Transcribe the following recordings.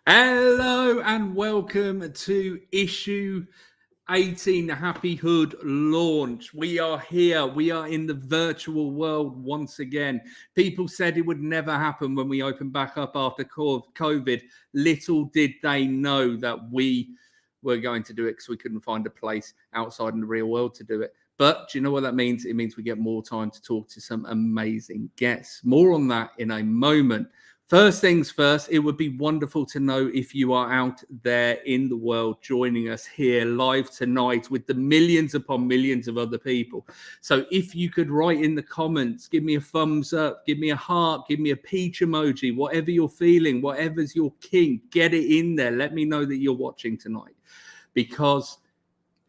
Hello and welcome to issue 18, the Happy Hood launch. We are here. We are in the virtual world once again. People said it would never happen when we opened back up after COVID. Little did they know that we were going to do it because we couldn't find a place outside in the real world to do it. But do you know what that means? It means we get more time to talk to some amazing guests. More on that in a moment. First things first, it would be wonderful to know if you are out there in the world joining us here live tonight with the millions upon millions of other people. So if you could write in the comments, give me a thumbs up, give me a heart, give me a peach emoji, whatever you're feeling, whatever's your kink, get it in there. Let me know that you're watching tonight, because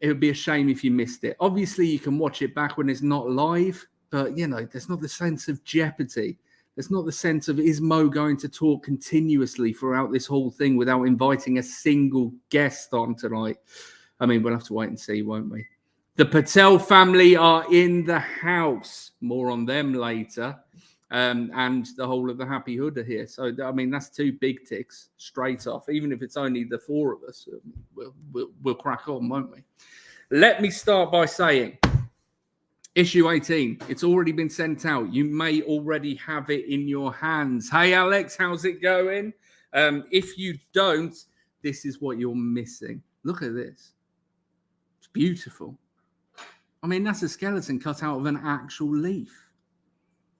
it would be a shame if you missed it. Obviously, you can watch it back when it's not live, but, you know, there's not the sense of jeopardy. There's not the sense of, is Mo going to talk continuously throughout this whole thing without inviting a single guest on tonight? I mean, we'll have to wait and see, won't we? The Patel family are in the house. More on them later. And the whole of the Happy Hood are here. So, I mean, that's two big ticks straight off. Even if it's only the four of us, we'll crack on, won't we? Let me start by saying, issue 18, it's already been sent out. You may already have it in your hands. Hey, Alex, how's it going? If you don't, this is what you're missing. Look at this. It's beautiful. I mean, that's a skeleton cut out of an actual leaf.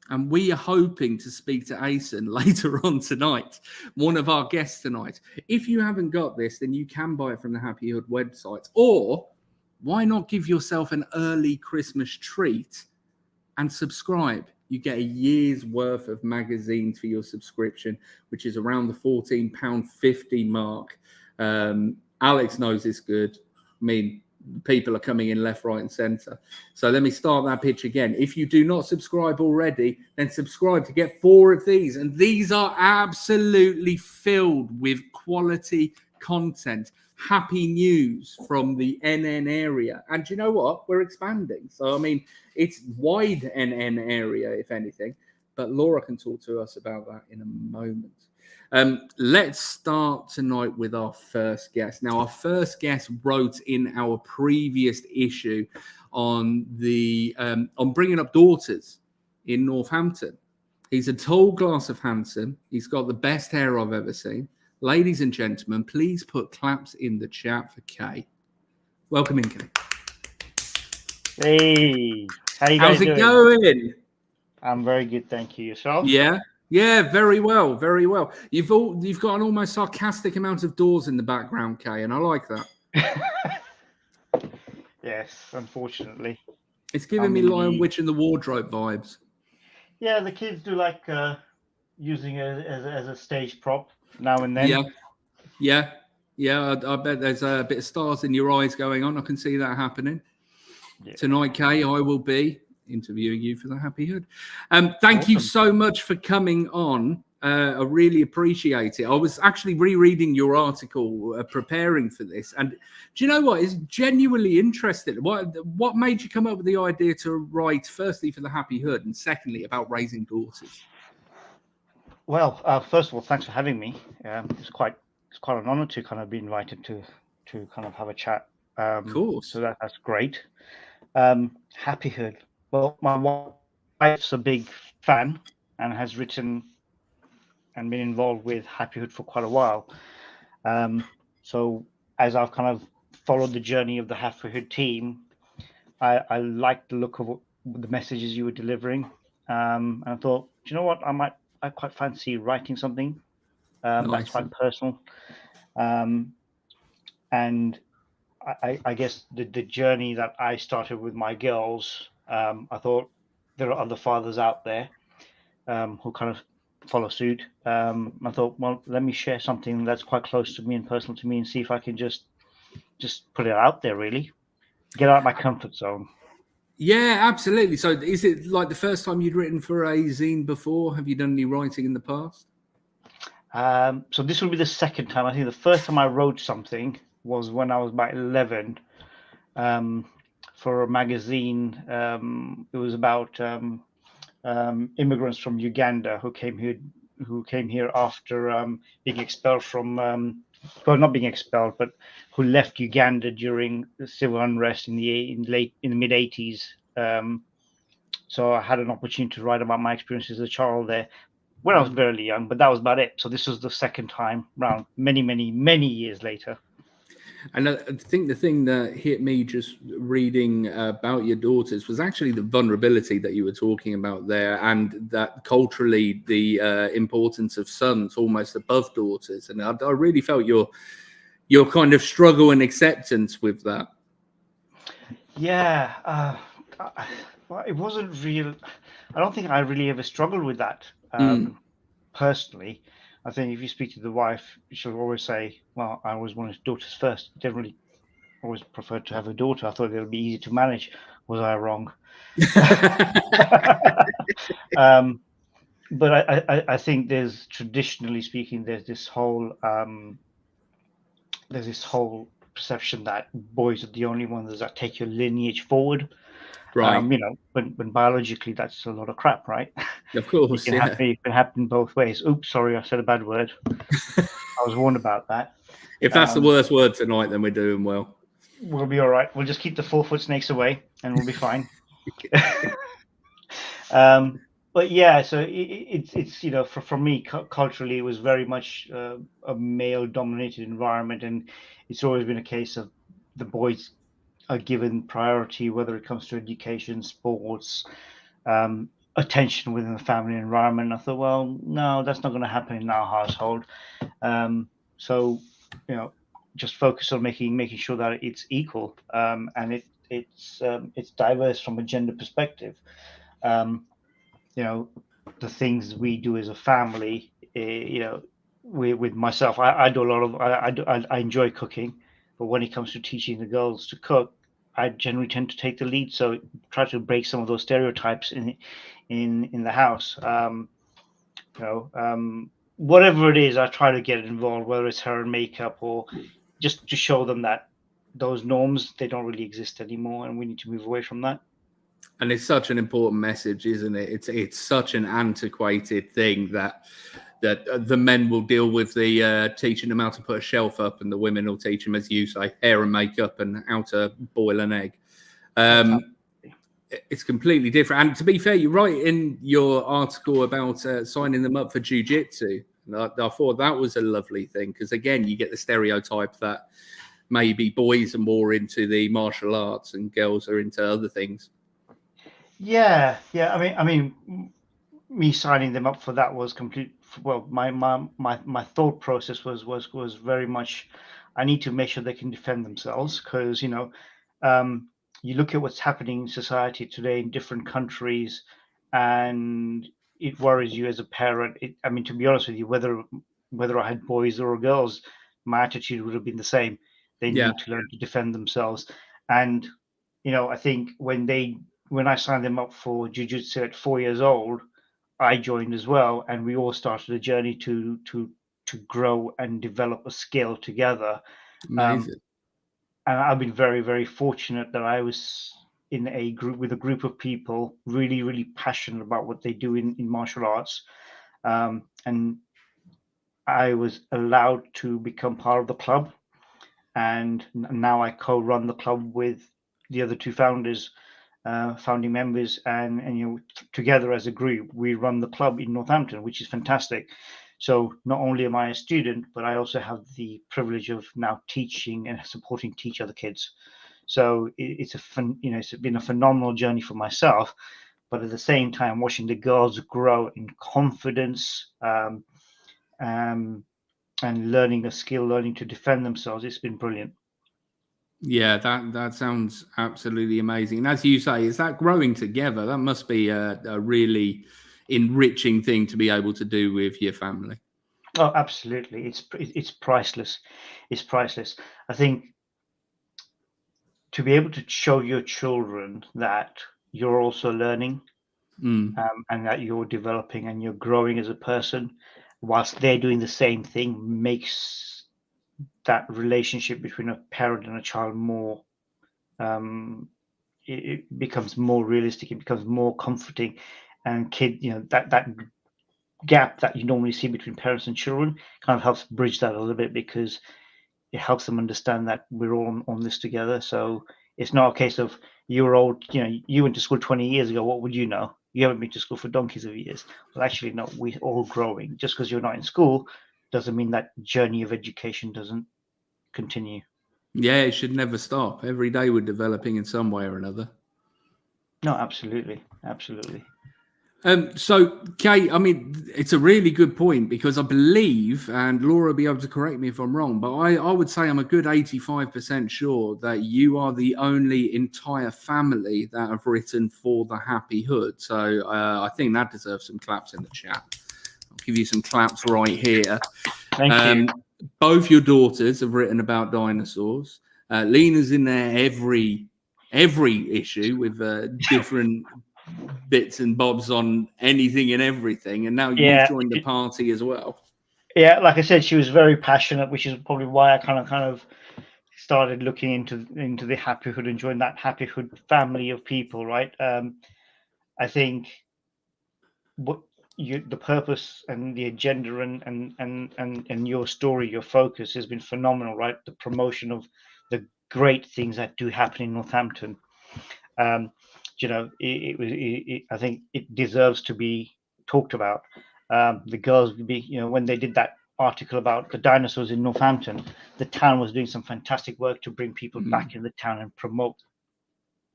And we are hoping to speak to Asen later on tonight, one of our guests tonight. If you haven't got this, then you can buy it from the Happy Hood website. Or why not give yourself an early Christmas treat and subscribe? You get a year's worth of magazines for your subscription, which is around the £14.50 mark. Alex knows it's good. I mean, people are coming in left, right, and center. So let me start that pitch again. If you do not subscribe already, then subscribe to get 4 of these. And these are absolutely filled with quality content. Happy news from the NN area. And you know what? We're expanding. So, I mean, it's wide NN area, if anything. But Laura can talk to us about that in a moment. Let's start tonight with our first guest. Now, our first guest wrote in our previous issue on on bringing up daughters in Northampton. He's a tall glass of handsome. He's got the best hair I've ever seen. Ladies and gentlemen, please put claps in the chat for Kay. Welcome in, Kay. Hey, how you guys doing? How's it going? I'm very good, thank you. Yourself? Yeah, very well, very well. You've got an almost sarcastic amount of doors in the background, Kay, and I like that. Yes, unfortunately. It's giving me Lion Witch and the Wardrobe vibes. Yeah, the kids do like using it as a stage prop now and then. Yeah. I bet there's a bit of stars in your eyes going on. I can see that happening. Yeah. Tonight, Kay, I will be interviewing you for the Happy Hood. Thank you so much for coming on. I really appreciate it. I was actually rereading your article, preparing for this, and do you know what? It's genuinely interesting. What made you come up with the idea to write, firstly, for the Happy Hood, and secondly, about raising daughters? Well, first of all, thanks for having me. It's quite an honor to kind of be invited to kind of have a chat. Of course. So that's great. Happy Hood. Well, my wife's a big fan and has written and been involved with Happy Hood for quite a while. So as I've kind of followed the journey of the Happy Hood team, I liked the look of the messages you were delivering. And I thought, do you know what? I quite fancy writing something that's quite personal. And I guess the journey that I started with my girls, I thought there are other fathers out there who kind of follow suit. I thought, well, let me share something that's quite close to me and personal to me, and see if I can just put it out there. Really, get out of my comfort zone. Yeah, absolutely. So, is it like the first time you'd written for a zine before? Have you done any writing in the past? So this will be the second time. I think the first time I wrote something was when I was about 11 for a magazine. It was about immigrants from Uganda who came here who came here after being expelled from, well, not being expelled, but who left Uganda during the civil unrest in the mid 80s. So I had an opportunity to write about my experience as a child there when I was very young, but that was about it. So this was the second time round, many years later. And I think the thing that hit me just reading about your daughters was actually the vulnerability that you were talking about there, and that culturally the importance of sons almost above daughters. And I really felt your kind of struggle and acceptance with that. Yeah, well, it wasn't real. I don't think I really ever struggled with that personally. I think if you speak to the wife, she'll always say, "Well, I always wanted daughters first. Generally, always preferred to have a daughter. I thought they would be easy to manage." Was I wrong? But I think there's, traditionally speaking, there's this whole perception that boys are the only ones that take your lineage forward. Right. When biologically that's a lot of crap, right? Of course, yeah. It can happen both ways. Oops, sorry, I said a bad word. I was warned about that. If that's the worst word tonight, then we're doing well. We'll be all right. We'll just keep the 4-foot snakes away, and we'll be fine. But yeah, so it's for me culturally, it was very much a male-dominated environment, and it's always been a case of the boys are given priority, whether it comes to education, sports, attention within the family environment. I thought, well, no, that's not going to happen in our household. So, just focus on making sure that it's equal, and it's diverse from a gender perspective. The things we do as a family, with myself, I do a lot of, I enjoy cooking, but when it comes to teaching the girls to cook, I generally tend to take the lead. So try to break some of those stereotypes in the house. Whatever it is, I try to get involved, whether it's hair and makeup or just to show them that those norms, they don't really exist anymore, and we need to move away from that. And it's such an important message, isn't it? It's such an antiquated thing that the men will deal with the teaching them how to put a shelf up, and the women will teach them, as you say, hair and makeup and how to boil an egg. It's completely different. And to be fair, you write in your article about signing them up for jiu-jitsu. I thought that was a lovely thing, because again, you get the stereotype that maybe boys are more into the martial arts and girls are into other things. Yeah. I mean, me signing them up for that was complete. Well, my thought process was very much, I need to make sure they can defend themselves, because you look at what's happening in society today in different countries, and it worries you as a parent. I mean, to be honest with you, whether I had boys or girls, my attitude would have been the same. They need to learn to defend themselves, and I think when I signed them up for jiu-jitsu at 4 years old, I joined as well, and we all started a journey to grow and develop a skill together. Amazing. And I've been very, very fortunate that I was in a group with a group of people really, really passionate about what they do in martial arts, and I was allowed to become part of the club, and now I co-run the club with the other two founding members, and together as a group we run the club in Northampton, which is fantastic. So not only am I a student, but I also have the privilege of now teaching and supporting teach other kids. So it's been a phenomenal journey for myself, but at the same time watching the girls grow in confidence, and learning a skill, learning to defend themselves, it's been brilliant. Yeah, that sounds absolutely amazing. And as you say, is that growing together? That must be a really enriching thing to be able to do with your family. Oh, absolutely. It's priceless. It's priceless. I think to be able to show your children that you're also learning, and that you're developing and you're growing as a person whilst they're doing the same thing, makes that relationship between a parent and a child more, it becomes more realistic, it becomes more comforting, and that gap that you normally see between parents and children kind of helps bridge that a little bit, because it helps them understand that we're all on this together. So it's not a case of you're old, you went to school 20 years ago, what would you know? You haven't been to school for donkeys of years. Well, actually, no, we're all growing. Just because you're not in school doesn't mean that journey of education doesn't continue. Yeah, it should never stop. Every day we're developing in some way or another. No, absolutely. Absolutely. So, Kate, I mean, it's a really good point, because I believe, and Laura will be able to correct me if I'm wrong, but I would say I'm a good 85% sure that you are the only entire family that have written for the Happy Hood. So I think that deserves some claps in the chat. I'll give you some claps right here. Thank you. Both your daughters have written about dinosaurs. Lena's in there every issue with different bits and bobs on anything and everything, and now you've joined the party as well. Yeah, like I said, she was very passionate, which is probably why I kind of started looking into the Happy Hood and joined that Happy Hood family of people, right? I think what the purpose and the agenda and your story, your focus has been phenomenal, right? The promotion of the great things that do happen in Northampton. I think it deserves to be talked about. The girls, when they did that article about the dinosaurs in Northampton, the town was doing some fantastic work to bring people back in the town and promote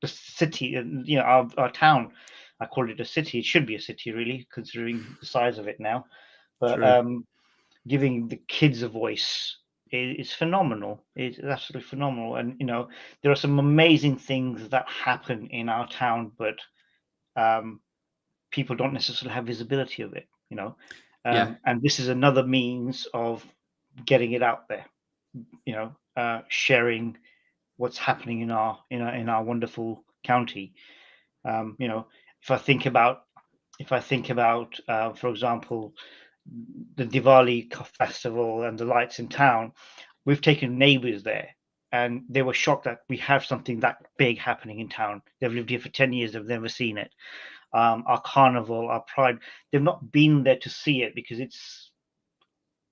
the city, and our town. I call it a city. It should be a city, really, considering the size of it now. But giving the kids a voice is phenomenal. It's absolutely phenomenal. And there are some amazing things that happen in our town, but people don't necessarily have visibility of it. And this is another means of getting it out there. Sharing what's happening in our wonderful county. If I think about, for example, the Diwali festival and the lights in town, we've taken neighbors there, and they were shocked that we have something that big happening in town. They've lived here for 10 years, they've never seen it. Our carnival, our pride, they've not been there to see it, because it's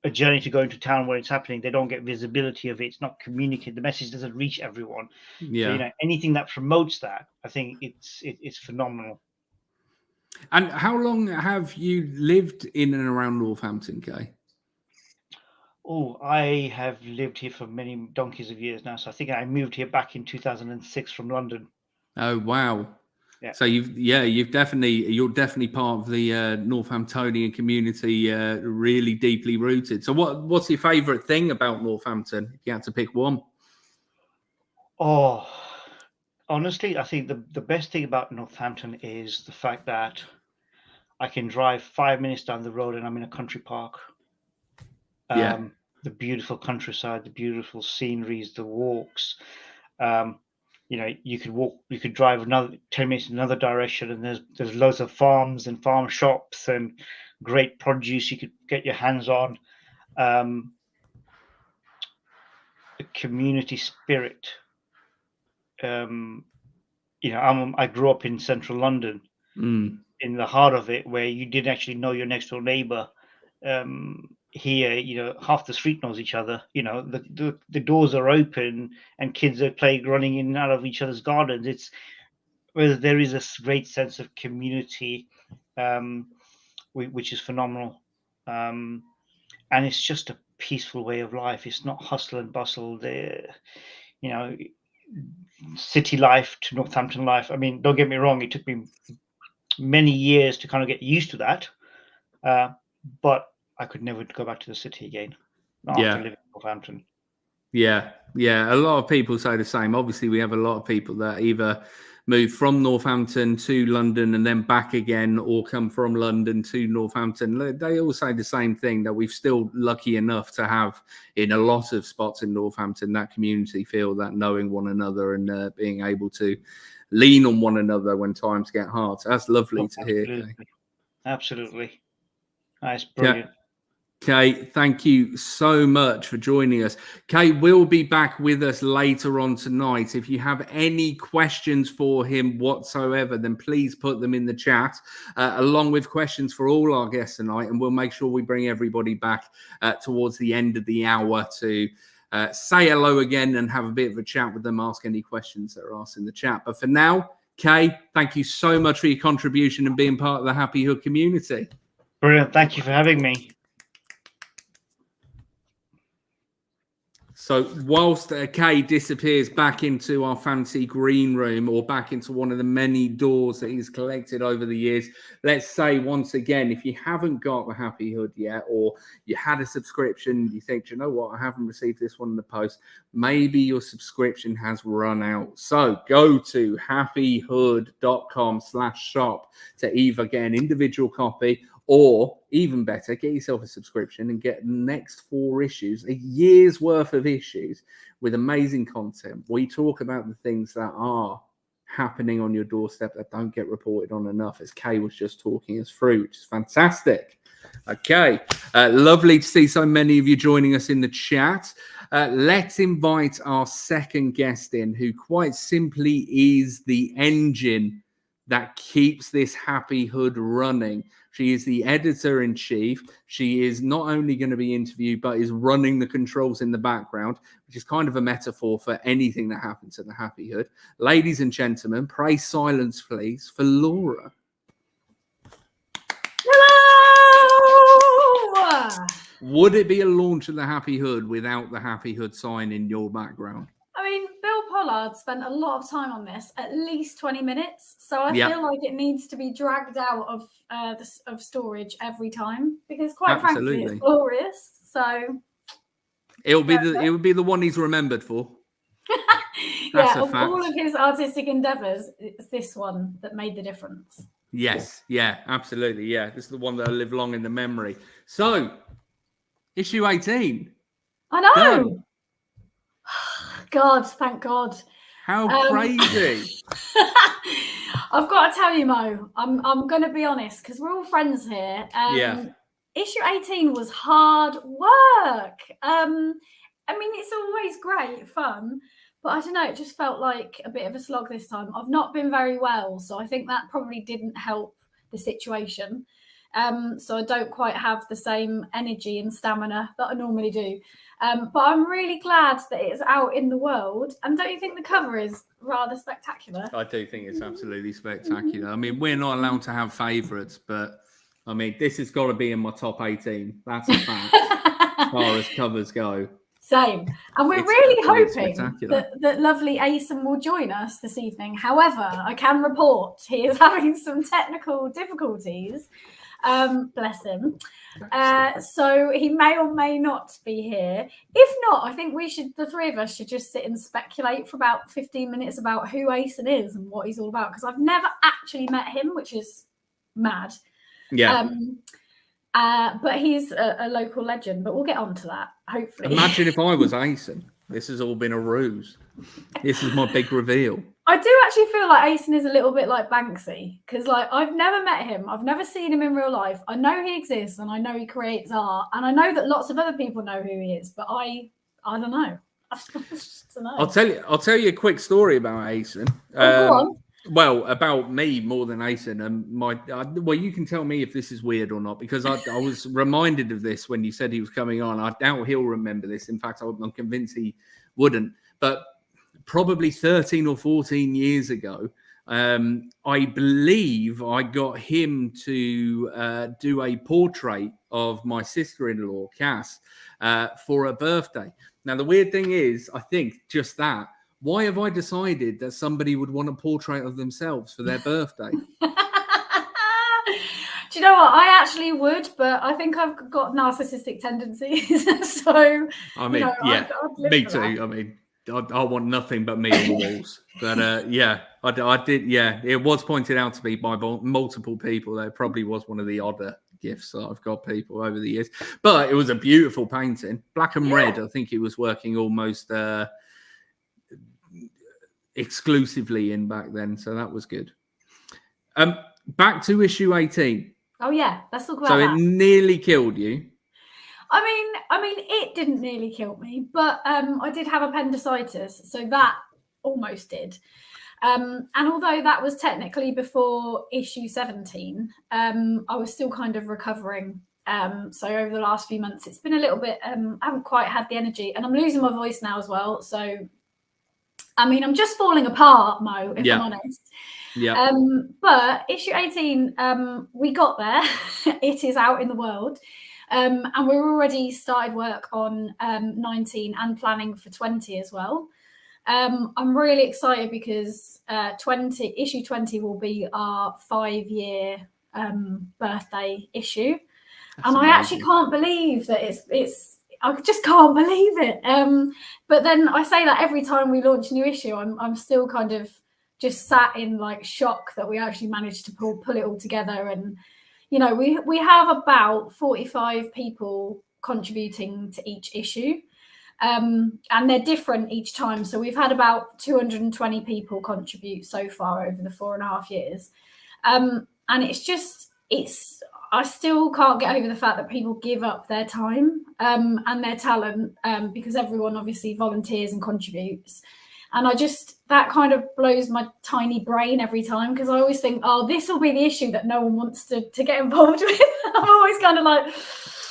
a journey to go into town where it's happening. They don't get visibility of it. It's not communicated. The message doesn't reach everyone. So, anything that promotes that, I think it's phenomenal. And how long have you lived in and around Northampton, Kay? Oh, I have lived here for many donkeys of years now. So I think I moved here back in 2006 from London. Oh, wow. Yeah. So you're definitely part of the Northamptonian community, really deeply rooted. So what's your favourite thing about Northampton, if you had to pick one? Oh, honestly, I think the best thing about Northampton is the fact that I can drive 5 minutes down the road and I'm in a country park. The beautiful countryside, the beautiful sceneries, the walks. You could drive another 10 minutes in another direction, and there's loads of farms and farm shops and great produce you could get your hands on. The community spirit. I grew up in central London, in the heart of it, where you didn't actually know your next door neighbor. Here, half the street knows each other. The doors are open and kids are running in and out of each other's gardens. It's where there is a great sense of community, which is phenomenal. And it's just a peaceful way of life. It's not hustle and bustle. City life to Northampton life. I mean, don't get me wrong, it took me many years to kind of get used to that. But I could never go back to the city again after living in Northampton. Yeah. A lot of people say the same. Obviously, we have a lot of people that either move from Northampton to London and then back again, or come from London to Northampton. They all say the same thing, that we're still lucky enough to have, in a lot of spots in Northampton, that community feel, that knowing one another and being able to lean on one another when times get hard. So that's lovely to hear. Absolutely. That's brilliant. Kay, thank you so much for joining us. Kay will be back with us later on tonight. If you have any questions for him whatsoever, then please put them in the chat, along with questions for all our guests tonight. And we'll make sure we bring everybody back towards the end of the hour to say hello again and have a bit of a chat with them, ask any questions that are asked in the chat. But for now, Kay, thank you so much for your contribution and being part of the Happy Hood community. Brilliant. Thank you for having me. So whilst Kay disappears back into our fancy green room or back into one of the many doors that he's collected over the years, let's say once again, if you haven't got the Happy Hood yet, or you had a subscription, you think, you know what, I haven't received this one in the post, maybe your subscription has run out. So go to happyhood.com/shop to either get an individual copy, or even better, get yourself a subscription and get the next 4 issues, a year's worth of issues with amazing content. We talk about the things that are happening on your doorstep that don't get reported on enough, as Kay was just talking us through, which is fantastic. Okay, lovely to see so many of you joining us in the chat. Let's invite our second guest in, who quite simply is the engine that keeps this Happy Hood running. She is the editor-in-chief. She is not only going to be interviewed, but is running the controls in the background, which is kind of a metaphor for anything that happens at the Happy Hood. Ladies and gentlemen, pray silence, please, for Laura. Hello! Would it be a launch of the Happy Hood without the Happy Hood sign in your background? I mean, Bill Pollard spent a lot of time on this, at least 20 minutes. So I feel like it needs to be dragged out of storage every time, because quite frankly, it's glorious. So it will be the one he's remembered for. Yeah, of all of his artistic endeavors, it's this one that made the difference. Yes, yeah, absolutely. Yeah, this is the one that will live long in the memory. So, issue 18. I know. Done. God, thank God. How crazy. I've got to tell you, Mo, I'm going to be honest, because we're all friends here. Issue 18 was hard work. I mean, it's always great fun, but I don't know, it just felt like a bit of a slog this time. I've not been very well, so I think that probably didn't help the situation. So I don't quite have the same energy and stamina that I normally do. But I'm really glad that it's out in the world. And don't you think the cover is rather spectacular? I do think it's absolutely spectacular. I mean, we're not allowed to have favourites, but I mean, this has got to be in my top 18. That's a fact, as far as covers go. Same. And we're really hoping that lovely Asen will join us this evening. However, I can report he is having some technical difficulties. Bless him. So he may or may not be here. If not, I think the 3 of us should just sit and speculate for about 15 minutes about who Asen is and what he's all about, because I've never actually met him, which is mad. Yeah. But he's a local legend, but we'll get on to that, hopefully. Imagine if I was Asen. This has all been a ruse. This is my big reveal. I do actually feel like Asen is a little bit like Banksy, because I've never met him. I've never seen him in real life. I know he exists and I know he creates art, and I know that lots of other people know who he is, but I don't know. I just don't know. I'll tell you a quick story about Asen. Go on. Well, about me more than Asen, and well, you can tell me if this is weird or not, because I was reminded of this when you said he was coming on. I doubt he'll remember this. In fact, I'm convinced he wouldn't. But probably 13 or 14 years ago, I believe I got him to do a portrait of my sister-in-law, Cass, for her birthday. Now, the weird thing is, I think just that. Why have I decided that somebody would want a portrait of themselves for their birthday? Do you know what? I actually would, but I think I've got narcissistic tendencies. So, I mean, I'd me too. That. I mean, I want nothing but me on the walls. But I did. Yeah, it was pointed out to me by multiple people that it probably was one of the odder gifts that I've got people over the years. But it was a beautiful painting, black and red. I think it was working almost exclusively in back then, so that was good. Back to issue 18. Oh yeah, let's talk about that. So it nearly killed you. I mean, it didn't nearly kill me, but I did have appendicitis, so that almost did. And although that was technically before issue 17, I was still kind of recovering. So over the last few months, it's been a little bit, I haven't quite had the energy, and I'm losing my voice now as well. So, I mean, I'm just falling apart, Mo, if I'm honest. Yeah. But issue 18, we got there. It is out in the world. And we're already started work on 19 and planning for 20 as well. I'm really excited because issue 20 will be our 5-year birthday issue. That's and amazing. I actually can't believe that I just can't believe it. But then I say that every time we launch a new issue, I'm still kind of just sat in like shock that we actually managed to pull it all together. And, you know, we have about 45 people contributing to each issue. And they're different each time. So we've had about 220 people contribute so far over the 4.5 years. And I still can't get over the fact that people give up their time and their talent because everyone obviously volunteers and contributes. And that kind of blows my tiny brain every time, because I always think, oh, this will be the issue that no one wants to get involved with. I'm always kind of like,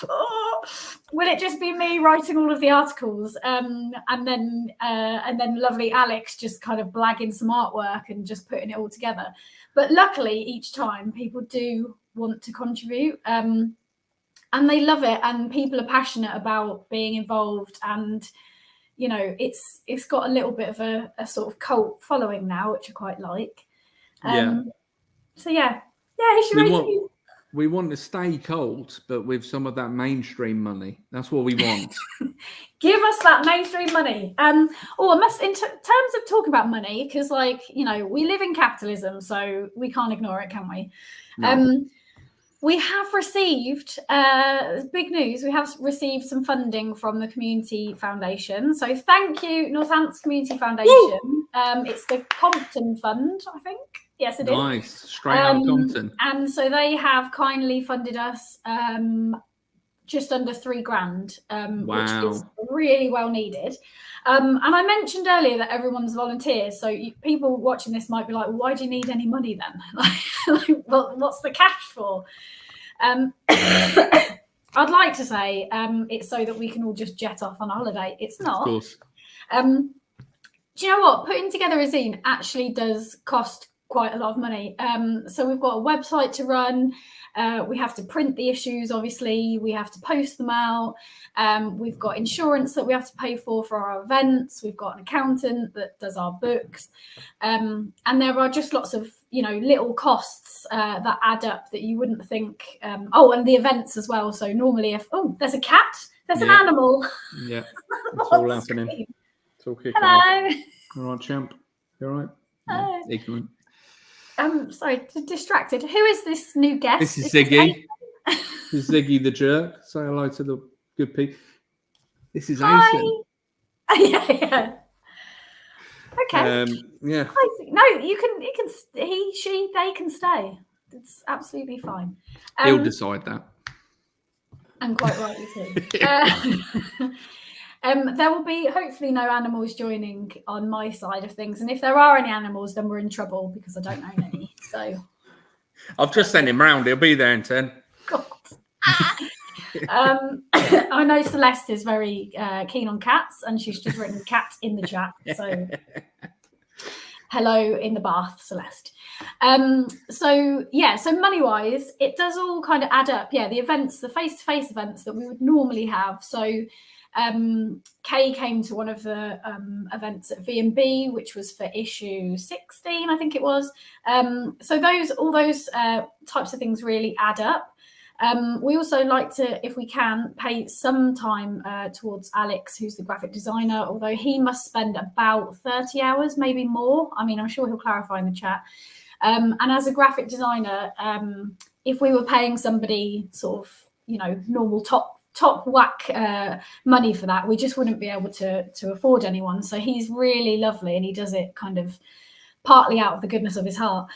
oh, will it just be me writing all of the articles? And then lovely Alex just kind of blagging some artwork and just putting it all together. But luckily, each time people do want to contribute and they love it, and people are passionate about being involved. And you know, it's got a little bit of a sort of cult following now, which I quite like. So issue 18. We want to stay cult, but with some of that mainstream money. That's what we want. Give us that mainstream money. I must, in terms of talking about money, because, like, you know, we live in capitalism, so we can't ignore it, can we? No. We have received big news. We have received some funding from the Community Foundation. So thank you, Northants Community Foundation. It's the Compton Fund, I think. Yes, it is. Nice, straight out of Compton. And so they have kindly funded us just under £3,000, which is really well needed. And I mentioned earlier that everyone's volunteers. So people watching this might be like, well, why do you need any money then? Well, what's the cash for? I'd like to say it's so that we can all just jet off on a holiday. It's not. Of course. Do you know what? Putting together a zine actually does cost quite a lot of money. So we've got a website to run. We have to print the issues, obviously. We have to post them out. We've got insurance that we have to pay for our events. We've got an accountant that does our books. And there are just lots of, you know, little costs that add up that you wouldn't think. And the events as well. So normally there's a cat, there's an animal. Yeah, it's all happening. It's all kicking Hello. off. All right, champ. You all right? Yeah, ignorant. Sorry, distracted. Who is this new guest? This is Ziggy. This is Ziggy the Jerk. Say hello to the good people. This is Aislinn. Yeah. Okay. Yeah. No, you can. He, she, they can stay. It's absolutely fine. He'll decide that. And quite rightly too. There will be hopefully no animals joining on my side of things, and if there are any animals, then we're in trouble because I don't own any. So I've just sent him round. He'll be there in 10. God. I know Celeste is very keen on cats, and she's just written cat in the chat. So hello in the bath, Celeste. So money wise, it does all kind of add up. Yeah, the events, the face-to-face events that we would normally have. So Kay came to one of the events at V&B, which was for issue 16, I think it was. So all those types of things really add up. We also like to, if we can, pay some time towards Alex, who's the graphic designer, although he must spend about 30 hours, maybe more. I mean, I'm sure he'll clarify in the chat. And as a graphic designer, if we were paying somebody sort of, you know, normal top whack money for that, we just wouldn't be able to afford anyone. So he's really lovely, and he does it kind of partly out of the goodness of his heart.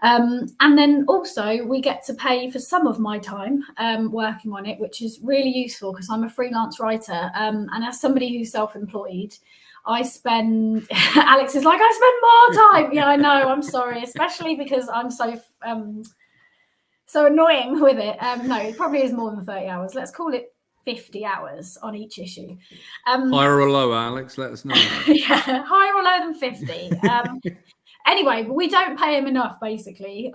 And then also we get to pay for some of my time working on it, which is really useful because I'm a freelance writer. And as somebody who's self-employed, I spend, Alex is like, I spend more time. Yeah, I know, I'm sorry, especially because I'm so annoying with it. No, it probably is more than 30 hours. Let's call it 50 hours on each issue. Higher or lower, Alex? Let us know. Yeah, higher or lower than 50. Anyway, we don't pay him enough, basically.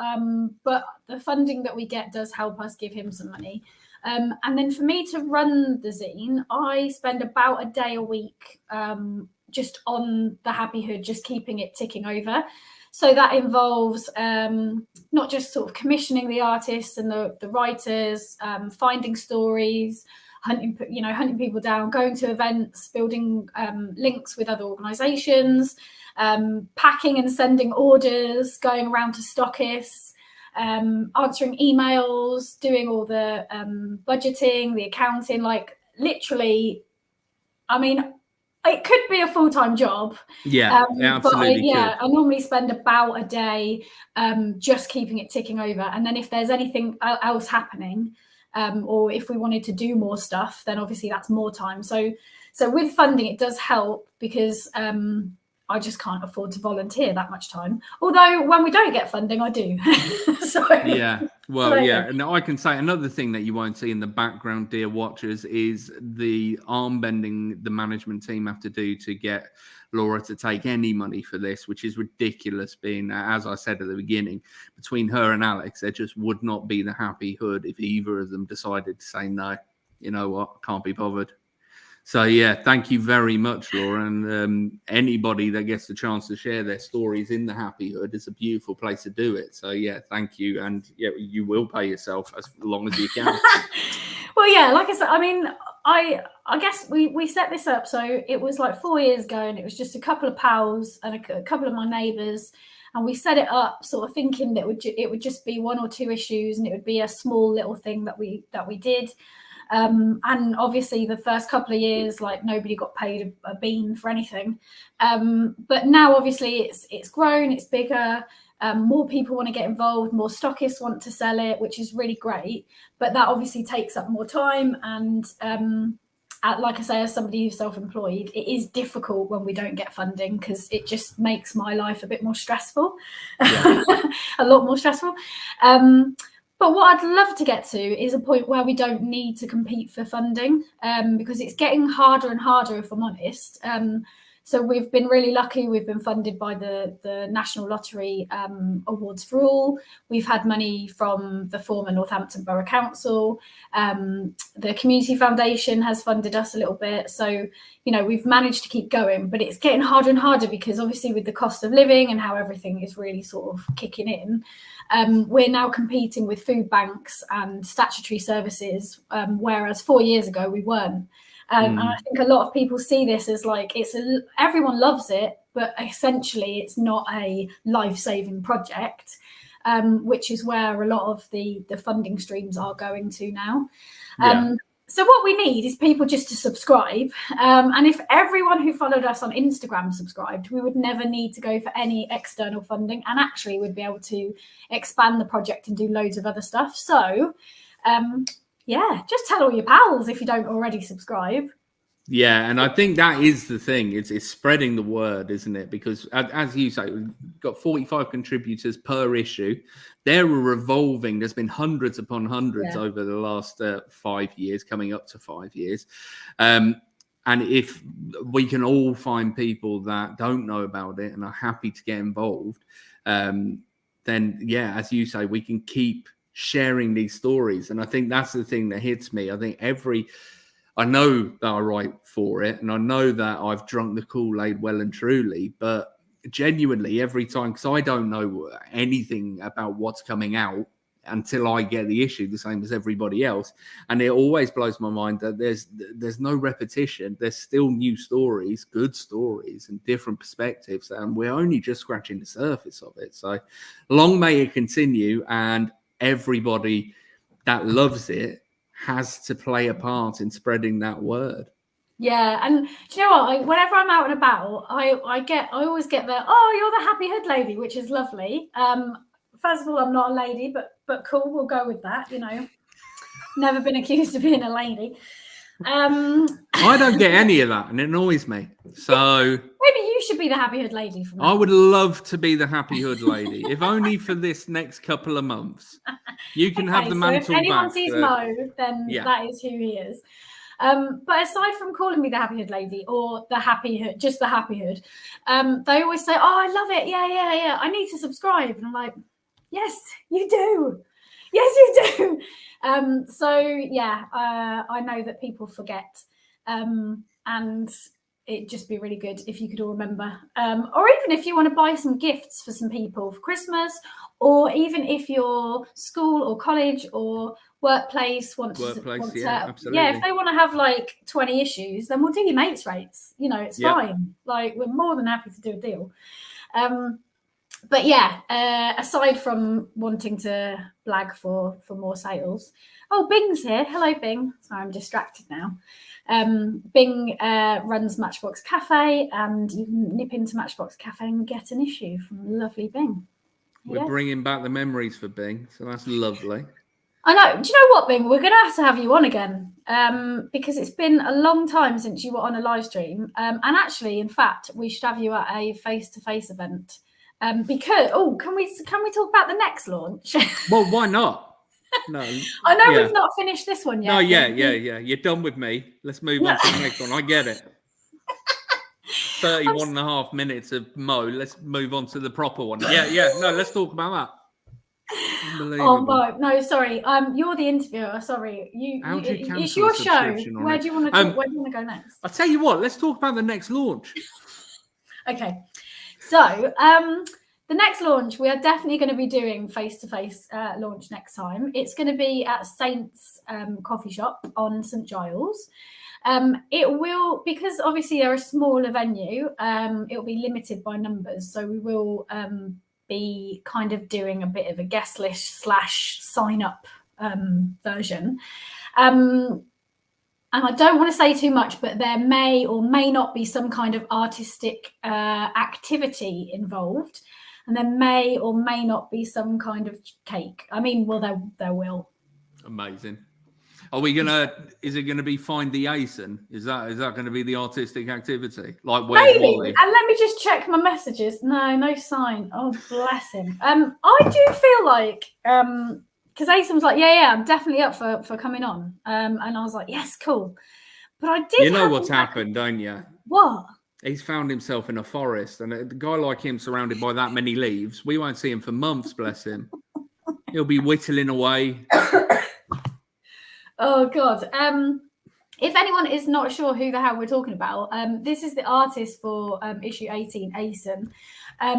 But the funding that we get does help us give him some money. And then for me to run the zine, I spend about a day a week just on the Happy Hood, just keeping it ticking over. So that involves not just sort of commissioning the artists and the writers, finding stories, hunting people down, going to events, building links with other organisations, packing and sending orders, going around to stockists, answering emails, doing all the budgeting, the accounting, like literally, I mean, it could be a full-time job. Yeah, absolutely. I normally spend about a day just keeping it ticking over. And then if there's anything else happening, or if we wanted to do more stuff, then obviously that's more time. So with funding, it does help because I just can't afford to volunteer that much time. Although when we don't get funding, I do. So yeah. Well, yeah. And I can say another thing that you won't see in the background, dear watchers, is the arm bending the management team have to do to get Laura to take any money for this, which is ridiculous, being, as I said at the beginning, between her and Alex, there just would not be the Happy Hood if either of them decided to say, no, you know what, can't be bothered. So, yeah, thank you very much, Laura. And anybody that gets the chance to share their stories in the Happy Hood, it's a beautiful place to do it. So, yeah, thank you. And, yeah, you will pay yourself as long as you can. Well, yeah, like I said, I mean, I guess we set this up. So it was like 4 years ago, and it was just a couple of pals and a couple of my neighbours. And we set it up sort of thinking that it would just be 1 or 2 issues, and it would be a small little thing that we did. And obviously the first couple of years, like nobody got paid a bean for anything. But now obviously it's grown, it's bigger. More people want to get involved, more stockists want to sell it, which is really great. But that obviously takes up more time. And like I say, as somebody who's self-employed, it is difficult when we don't get funding because it just makes my life a bit more stressful, yeah. A lot more stressful. But what I'd love to get to is a point where we don't need to compete for funding because it's getting harder and harder, if I'm honest. So we've been really lucky. We've been funded by the National Lottery Awards for All. We've had money from the former Northampton Borough Council. The Community Foundation has funded us a little bit. So, you know, we've managed to keep going, but it's getting harder and harder because obviously with the cost of living and how everything is really sort of kicking in, we're now competing with food banks and statutory services, whereas 4 years ago we weren't. And I think a lot of people see this as like everyone loves it, but essentially it's not a life-saving project, which is where a lot of the funding streams are going to now. So what we need is people just to subscribe. And if everyone who followed us on Instagram subscribed, we would never need to go for any external funding, and actually we'd be able to expand the project and do loads of other stuff. So yeah, just tell all your pals if you don't already subscribe. Yeah, and I think that is the thing. It's spreading the word, isn't it? Because as you say, we've got 45 contributors per issue. They're revolving. There's been hundreds upon hundreds over the last 5 years, coming up to 5 years. And if we can all find people that don't know about it and are happy to get involved, then, yeah, as you say, we can keep sharing these stories. And I think that's the thing that hits me. I think I know that I write for it, and I know that I've drunk the Kool-Aid well and truly, but genuinely every time, because I don't know anything about what's coming out until I get the issue, the same as everybody else. And it always blows my mind that there's no repetition. There's still new stories, good stories, and different perspectives, and we're only just scratching the surface of it. So long may it continue, and everybody that loves it has to play a part in spreading that word. Yeah, and do you know what? Whenever I'm out and about, I always get the, oh, you're the Happy Hood lady, which is lovely. first of all, I'm not a lady, but cool, we'll go with that. You know, never been accused of being a lady. I don't get any of that, and it annoys me. So maybe you should be the Happy Hood lady from now I would love to be the Happy Hood lady, if only for this next couple of months. You can have the mantle if anyone back. sees Mo, then that is who he is. But aside from calling me the Happy Hood lady or the Happy Hood, just the Happy Hood, they always say, "Oh, I love it. Yeah. I need to subscribe." And I'm like, "Yes, you do. Yes, you do." I know that people forget, and it'd just be really good if you could all remember, or even if you want to buy some gifts for some people for Christmas, or even if your school or college or workplace wants to, absolutely. If they want to have like 20 issues, then we'll do your mates rates. You know, it's fine. Like, we're more than happy to do a deal. But aside from wanting to blag for more sales, Bing's here. Hello, Bing. Sorry, I'm distracted now. Bing runs Matchbox Cafe, and you can nip into Matchbox Cafe and get an issue from lovely Bing. We're bringing back the memories for Bing, so that's lovely. I know. Do you know what, Bing? We're going to have you on again, because it's been a long time since you were on a live stream. And actually, in fact, we should have you at a face-to-face event. Because can we talk about the next launch? Well, why not? No, I know we've not finished this one yet. No, yeah. You're done with me. Let's move on to the next one. I get it. 31 and a half minutes of Mo. Let's move on to the proper one. Yeah. No, let's talk about that. Oh no, sorry. You're the interviewer. Sorry, it's your show. Where do you want to go? Where do you want to go next? I'll tell you what. Let's talk about the next launch. Okay, so the next launch, we are definitely going to be doing face-to-face launch next time. It's going to be at Saints Coffee Shop on St Giles. It will, because obviously they're a smaller venue, it will be limited by numbers. So we will be kind of doing a bit of a guest list / sign up version. And I don't want to say too much, but there may or may not be some kind of artistic activity involved. And there may or may not be some kind of cake. I mean, well, there will. Amazing. Are we is it gonna be Find the Asen? Is that gonna be the artistic activity? Like, where's maybe. Wally? And let me just check my messages. No sign. Oh, bless him. I do feel like because Asen was like, yeah, I'm definitely up for coming on. And I was like, yes, cool. But I did. You know what's happened, don't you? What? He's found himself in a forest, and a guy like him surrounded by that many leaves, we won't see him for months, bless him. He'll be whittling away. Oh, God. If anyone is not sure who the hell we're talking about, this is the artist for issue 18, Asen.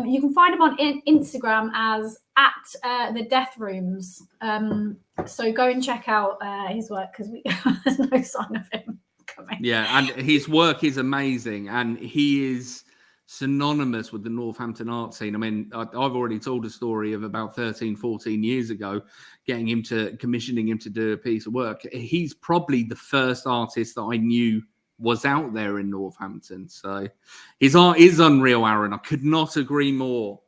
You can find him on Instagram as at the Death Rooms. So go and check out his work, because there's no sign of him coming. Yeah, and his work is amazing, and he is synonymous with the Northampton art scene. I mean, I've already told a story of about 13, 14 years ago, commissioning him to do a piece of work. He's probably the first artist that I knew was out there in Northampton. So his art is unreal, Aaron. I could not agree more.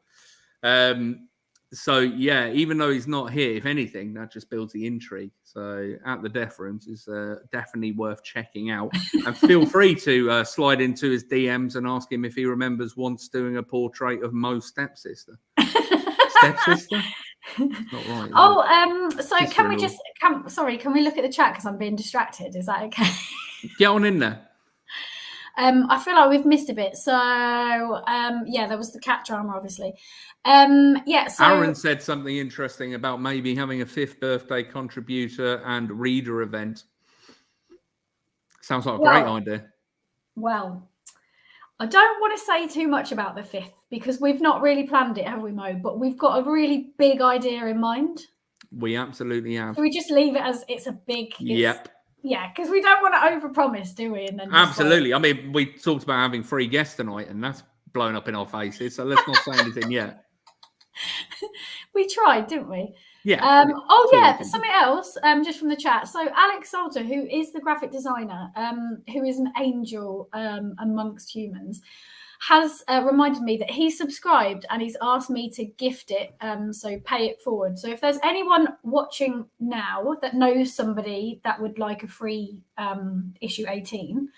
So yeah, even though he's not here, if anything, that just builds the intrigue. So at the Death Rooms is definitely worth checking out. And feel free to slide into his DMs and ask him if he remembers once doing a portrait of Mo's stepsister. Stepsister? Not right. Oh, so can we can we look at the chat, because I'm being distracted? Is that okay? Get on in there. I feel like we've missed a bit. So there was the cat drama, obviously. So Aaron said something interesting about maybe having a 5th birthday contributor and reader event. Sounds like a great idea. Well, I don't want to say too much about the 5th, because we've not really planned it, have we, Mo? But we've got a really big idea in mind. We absolutely have. So we just leave it as it's a big... Yep. Yeah, because we don't want to overpromise, do we? And then absolutely. I mean, we talked about having 3 guests tonight, and that's blown up in our faces. So let's not say anything yet. We tried, didn't we? Yeah. Something else. Just from the chat. So Alex Salter, who is the graphic designer, who is an angel amongst humans, has reminded me that he's subscribed and he's asked me to gift it, so pay it forward. So if there's anyone watching now that knows somebody that would like a free issue 18,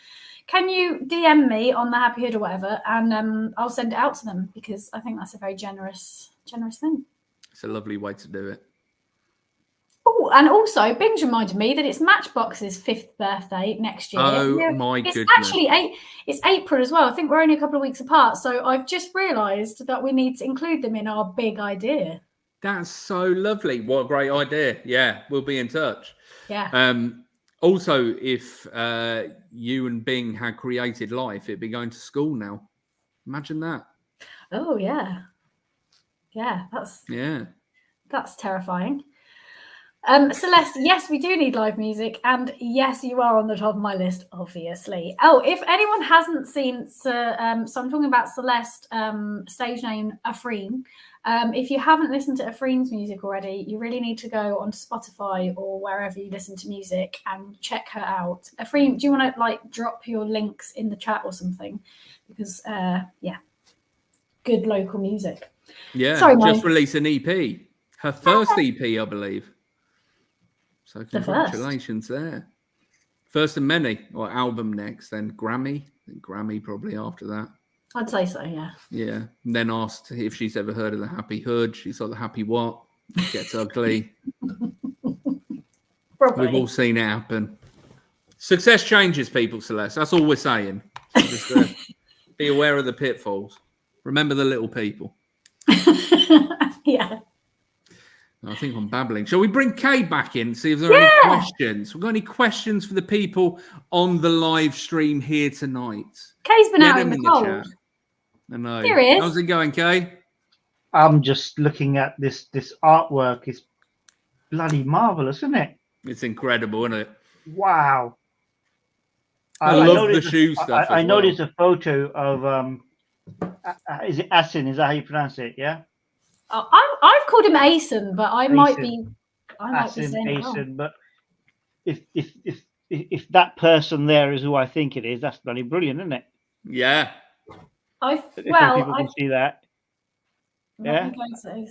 can you DM me on the Happy Hood or whatever, and I'll send it out to them, because I think that's a very generous thing. It's a lovely way to do it. Oh, and also, Bing's reminded me that it's Matchbox's 5th birthday next year. Oh, my goodness. It's actually it's April as well. I think we're only a couple of weeks apart. So I've just realised that we need to include them in our big idea. That's so lovely. What a great idea. Yeah, we'll be in touch. Yeah. Also, if you and Bing had created life, it'd be going to school now. Imagine that. Oh, yeah. Yeah, that's terrifying. Celeste, yes, we do need live music, and yes, you are on the top of my list, obviously. Oh, if anyone hasn't seen, so I'm talking about Celeste, stage name Afreen. If you haven't listened to Afreen's music already, you really need to go on Spotify or wherever you listen to music and check her out. Afreen, do you want to drop your links in the chat or something? Because good local music. Yeah, sorry, just released an EP, her first EP, I believe. So congratulations there. First of many, or album next, then Grammy. Grammy probably after that. I'd say so, yeah. Yeah. And then asked if she's ever heard of the Happy Hood. She saw the Happy What? Gets ugly. Probably. We've all seen it happen. Success changes people, Celeste. That's all we're saying. So just be aware of the pitfalls. Remember the little people. Yeah. I think I'm babbling. Shall we bring Kay back in and see if there are any questions? We've got any questions for the people on the live stream here tonight? Kay's been out in the cold. Chat. I know. Here he is. How's it going, Kay? I'm just looking at this artwork. It's bloody marvelous, isn't it? It's incredible, isn't it? Wow. I love the shoe stuff. I noticed a photo of is it Asin? Is that how you pronounce it? Yeah. I've called him Asen, but I might be saying Asen. But if that person there is who I think it is, that's bloody brilliant, isn't it? Yeah. People can see that. Yeah,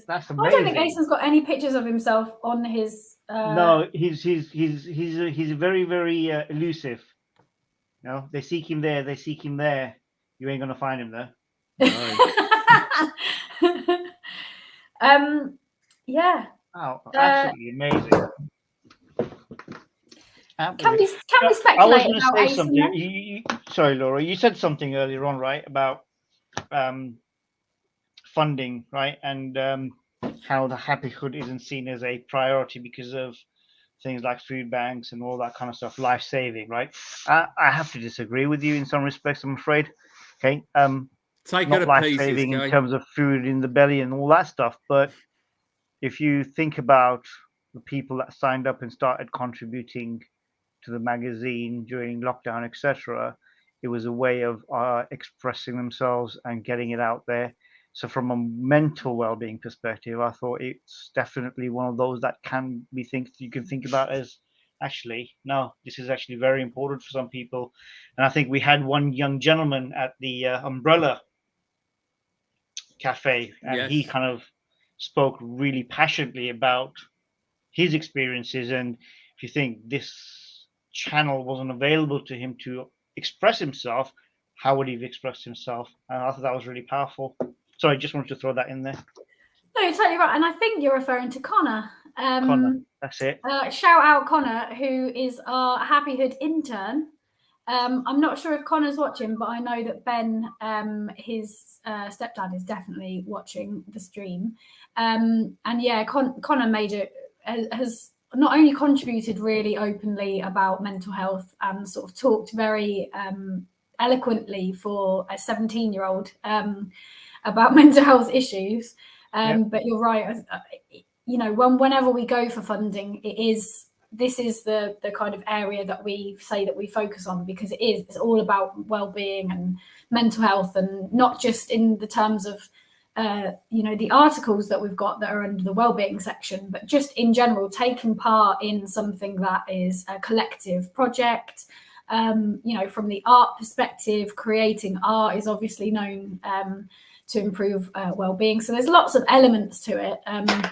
that's amazing. I don't think Asen's got any pictures of himself on his. No, he's very, very elusive. You know, they seek him there, You ain't gonna find him there. No. Yeah. Oh, absolutely amazing. Can we speculate? I was going to say something. Sorry, Laura. You said something earlier on, right, about funding, right, and how the Happy Hood isn't seen as a priority because of things like food banks and all that kind of stuff, life saving, right? I have to disagree with you in some respects, I'm afraid. Okay, not life saving in terms of food in the belly and all that stuff, but if you think about the people that signed up and started contributing to the magazine during lockdown, etc., it was a way of expressing themselves and getting it out there. So from a mental well-being perspective, I thought it's definitely one of those that you can think about as actually, no, this is actually very important for some people. And I think we had one young gentleman at the Umbrella Cafe, and he kind of spoke really passionately about his experiences. And if you think this channel wasn't available to him to express himself, how would he have expressed himself? And I thought that was really powerful. So I just wanted to throw that in there. No, you're totally right. And I think you're referring to Connor. Connor, that's it. Shout out Connor, who is our Happy Hood intern. I'm not sure if Connor's watching, but I know that Ben, his stepdad, is definitely watching the stream. And yeah, Connor has not only contributed really openly about mental health and sort of talked very eloquently for a 17-year-old about mental health issues. But you're right. Whenever we go for funding, this is the kind of area that we say that we focus on, because it's all about well-being and mental health, and not just in the terms of the articles that we've got that are under the well-being section, but just in general taking part in something that is a collective project, From the art perspective, creating art is obviously known to improve well-being. So there's lots of elements to it, and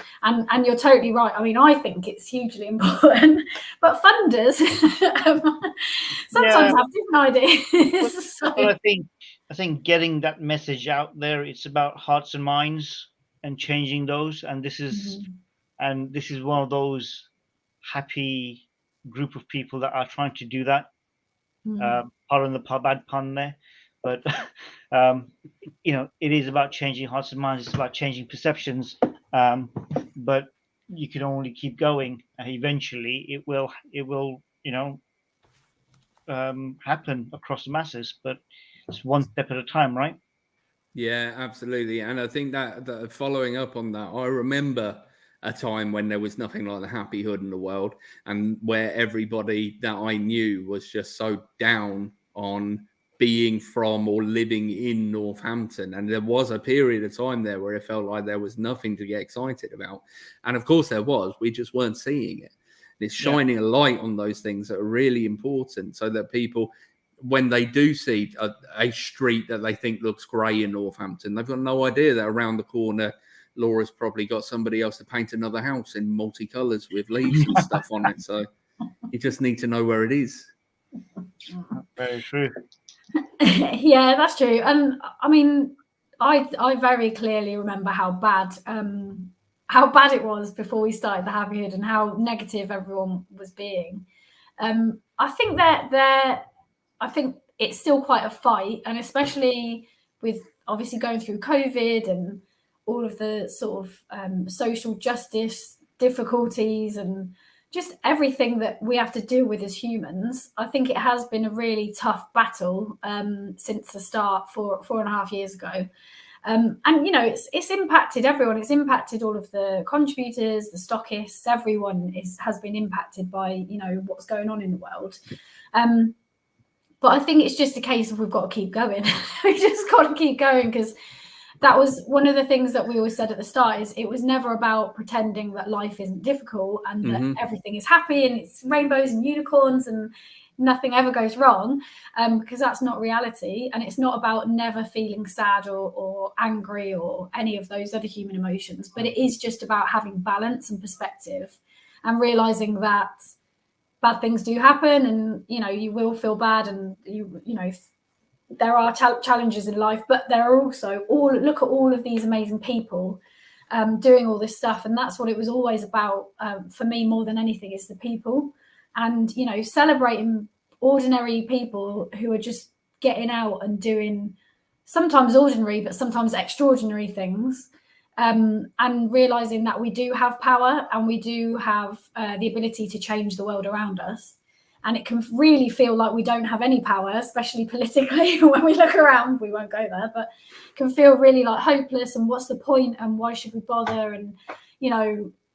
you're totally right. I mean, I think it's hugely important, but funders sometimes have different ideas. But I think getting that message out there, it's about hearts and minds and changing those, and this is one of those happy group of people that are trying to do that. Pardon the bad pun there, but it is about changing hearts and minds. It's about changing perceptions, but you can only keep going. Eventually, it will happen across the masses, but it's one step at a time, right? Yeah, absolutely. And I think that following up on that, I remember a time when there was nothing like the Happy Hood in the world, and where everybody that I knew was just so down on being from or living in Northampton. And there was a period of time there where it felt like there was nothing to get excited about. And of course there was, we just weren't seeing it. And it's shining a light on those things that are really important, so that people, when they do see a street that they think looks grey in Northampton, they've got no idea that around the corner, Laura's probably got somebody else to paint another house in multicolours with leaves and stuff on it. So you just need to know where it is. Very true. Yeah, that's true. And I mean, I very clearly remember how bad it was before we started the Happy Hood, and how negative everyone was being. I think I think it's still quite a fight, and especially with obviously going through COVID and all of the sort of social justice difficulties and just everything that we have to deal with as humans. I think it has been a really tough battle since the start 4.5 years ago. And it's impacted everyone. It's impacted all of the contributors, the stockists. Everyone has been impacted by what's going on in the world. But I think it's just a case of we've got to keep going. We just got to keep going, because that was one of the things that we always said at the start, is it was never about pretending that life isn't difficult and that everything is happy and it's rainbows and unicorns and nothing ever goes wrong, because that's not reality. And it's not about never feeling sad or angry or any of those other human emotions, but it is just about having balance and perspective and realizing that bad things do happen, and you will feel bad, and there are challenges in life, but there are also look at all of these amazing people doing all this stuff. And that's what it was always about for me, more than anything, is the people. And celebrating ordinary people who are just getting out and doing sometimes ordinary but sometimes extraordinary things, and realizing that we do have power and we do have the ability to change the world around us. And it can really feel like we don't have any power, especially politically. When we look around, we won't go there, but can feel really like hopeless, and what's the point, and why should we bother, and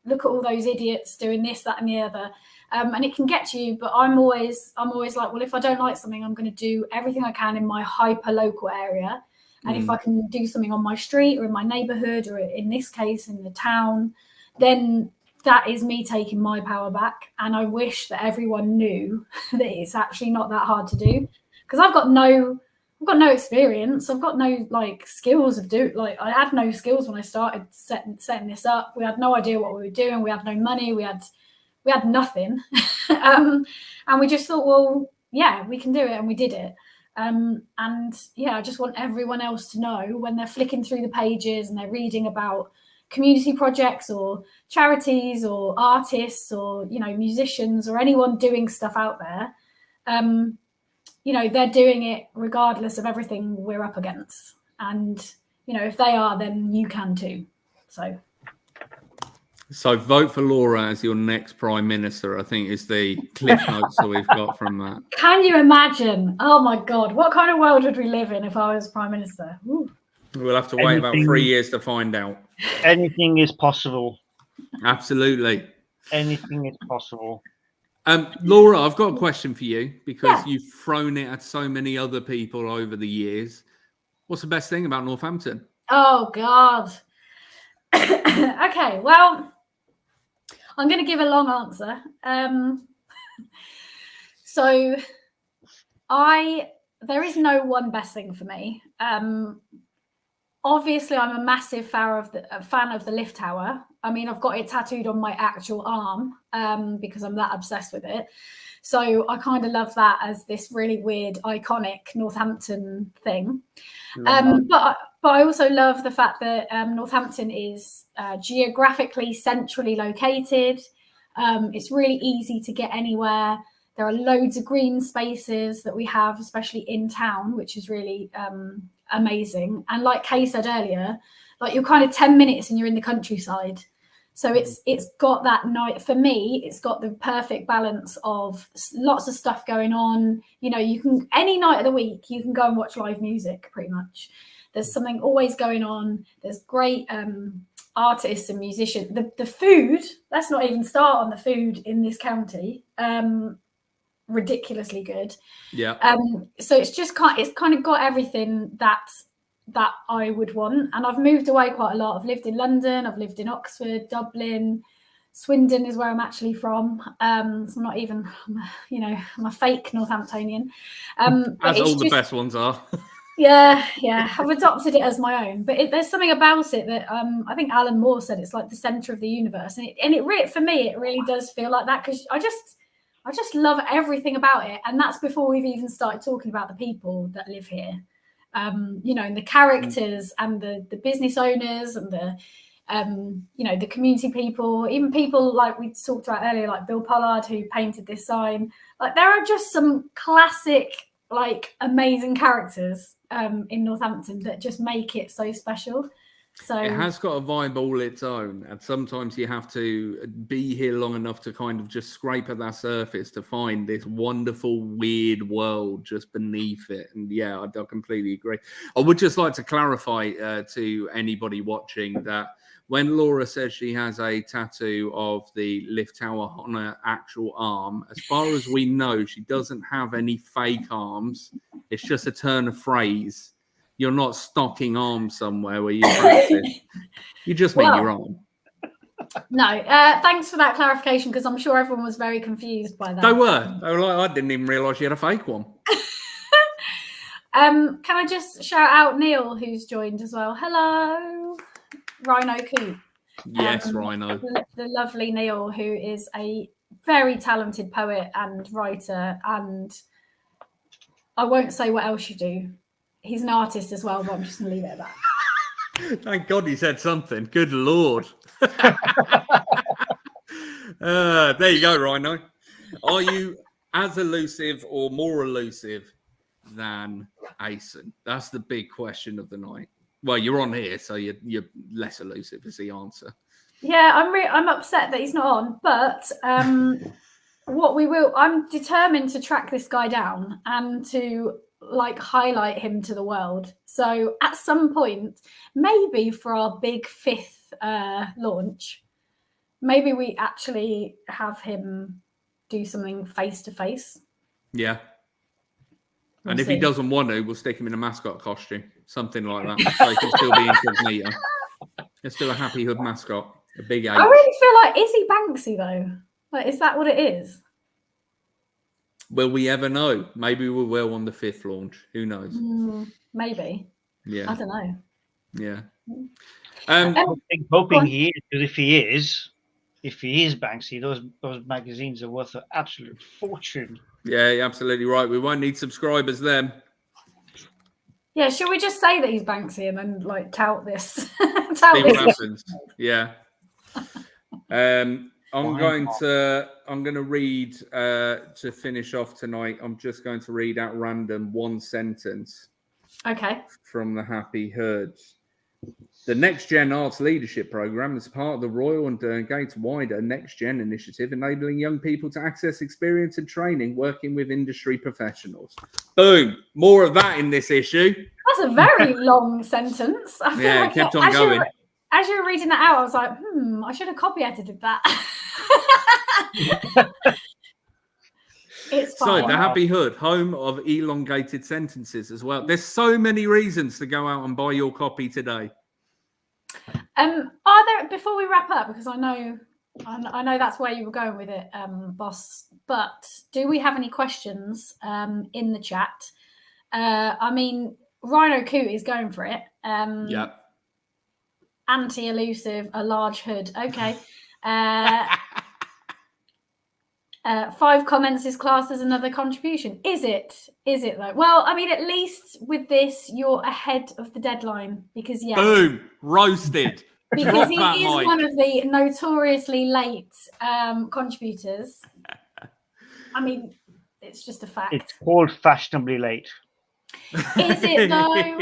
look at all those idiots doing this, that and the other. And it can get to you, but I'm always like, well, if I don't like something, I'm going to do everything I can in my hyper local area. And if I can do something on my street or in my neighborhood, or in this case in the town, then that is me taking my power back. And I wish that everyone knew that it's actually not that hard to do, because I've got no experience. I've got no skills of I had no skills when I started setting this up. We had no idea what we were doing. We had no money. We had nothing. And we just thought, well, yeah, we can do it. And we did it. And yeah, I just want everyone else to know, when they're flicking through the pages and they're reading about community projects or charities or artists or musicians or anyone doing stuff out there, they're doing it regardless of everything we're up against. And if they are, then you can too. So vote for Laura as your next Prime Minister, I think, is the cliff notes that we've got from that. Can you imagine? Oh my God, what kind of world would we live in if I was Prime Minister? Ooh. We'll have to wait about 3 years to find out. Anything is possible. Absolutely. Anything is possible. Laura, I've got a question for you, because you've thrown it at so many other people over the years. What's the best thing about Northampton? Oh, God. Okay, well, I'm going to give a long answer. So There is no one best thing for me. Obviously, I'm a massive fan of the lift tower. I mean, I've got it tattooed on my actual arm because I'm that obsessed with it. So I kind of love that as this really weird, iconic Northampton thing. But I also love the fact that Northampton is geographically centrally located. It's really easy to get anywhere. There are loads of green spaces that we have, especially in town, which is really amazing. And like Kay said earlier, like you're kind of 10 minutes and you're in the countryside. So it's got that night, for me, it's got the perfect balance of lots of stuff going on. You know, you can, any night of the week, you can go and watch live music pretty much. There's something always going on. There's great artists and musicians. The food, let's not even start on the food in this county. Ridiculously good. Yeah. So it's kind of got everything that I would want. And I've moved away quite a lot. I've lived in London, I've lived in Oxford, Dublin, Swindon is where I'm actually from. So I'm not even, you know, I'm a fake Northamptonian. As all the best ones are. Yeah. I've adopted it as my own. But there's something about it that I think Alan Moore said it's like the centre of the universe. And it really, for me, it really does feel like that, because I just love everything about it. And that's before we've even started talking about the people that live here. You know, and the characters and the business owners and the, you know, the community people, even people like we talked about earlier, like Bill Pollard, who painted this sign. Like there are just some classic, like amazing characters in Northampton that just make it so special. So it has got a vibe all its own, and sometimes you have to be here long enough to kind of just scrape at that surface to find this wonderful, weird world just beneath it. And yeah, I completely agree. I would just like to clarify to anybody watching that when Laura says she has a tattoo of the lift tower on her actual arm, as far as we know, she doesn't have any fake arms. It's just a turn of phrase. You're not stocking arms somewhere where you practice. You just mean your arm. No, thanks for that clarification, because I'm sure everyone was very confused by that. They were like, I didn't even realise you had a fake one. Can I just shout out Neil, who's joined as well? Hello, Rhino Coop. Yes, Rhino. The lovely Neil, who is a very talented poet and writer, and I won't say what else you do. He's an artist as well, but I'm just going to leave it at that. Thank God he said something. Good Lord. There you go, Rhino. Are you as elusive or more elusive than Asen? That's the big question of the night. Well, you're on here, so you're less elusive is the answer. Yeah, I'm upset that he's not on, but I'm determined to track this guy down and to like highlight him to the world. So at some point, maybe for our big 5th launch, maybe we actually have him do something face to face. Yeah. And if he doesn't want to, we'll stick him in a mascot costume, something like that, so he can still be incognito. Let's do a Happy Hood mascot, a big H. I really feel like, is he Banksy though? Like, is that what it is? Will we ever know? Maybe we will on the 5th launch. Who knows? Maybe. Yeah. I don't know. Yeah. Hoping he is, because if he is Banksy, those magazines are worth an absolute fortune. Yeah, you're absolutely right. We won't need subscribers then. Yeah, should we just say that he's Banksy and then like tout this? See what happens. Yeah. I'm going to read to finish off tonight. I'm just going to read out random one sentence. Okay. From the Happy Hood. The Next Gen Arts Leadership Programme is part of the Royal and Gates wider Next Gen initiative, enabling young people to access experience and training working with industry professionals. Boom! More of that in this issue. That's a very long sentence. I feel like kept on going. As you were reading that out, I was like, I should have copy edited that. It's fine. So the Happy Hood, home of elongated sentences as well. There's so many reasons to go out and buy your copy today. Are there, before we wrap up, because I know I know that's where you were going with it, boss. But do we have any questions in the chat? I mean, Rhino Coot is going for it. Yeah. Anti-elusive, a large hood. Okay. 5 comments is classed as another contribution. Is it? Is it though? Well, I mean, at least with this, you're ahead of the deadline because yes. Boom, roasted. Because he Drop that is mic. one of the notoriously late contributors. I mean, it's just a fact. It's called fashionably late. Is it though?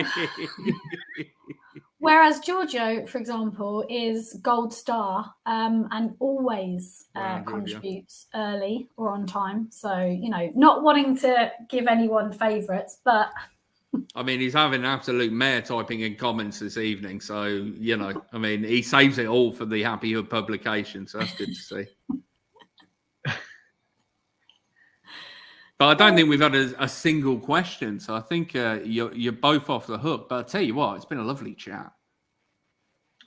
Whereas Giorgio, for example, is gold star and always contributes early or on time. So, you know, not wanting to give anyone favourites, but... I mean, he's having an absolute mare typing in comments this evening. So, you know, I mean, he saves it all for the Happy Hood publication. So that's good to see. But I don't think we've had a single question. So I think you're both off the hook. But I'll tell you what, it's been a lovely chat.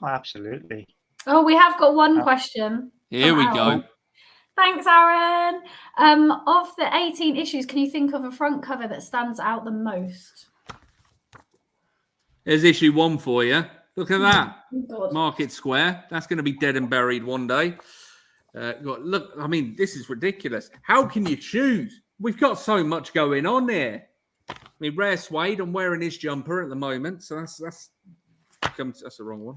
Oh, absolutely. Oh, we have got one question. Here we go. Thanks, Aaron. Of the 18 issues, can you think of a front cover that stands out the most? There's issue 1 for you. Look at that. God. Market Square. That's going to be dead and buried one day. Look, I mean, this is ridiculous. How can you choose? We've got so much going on here. I mean, Rare Suede, I'm wearing his jumper at the moment, so that's the wrong one.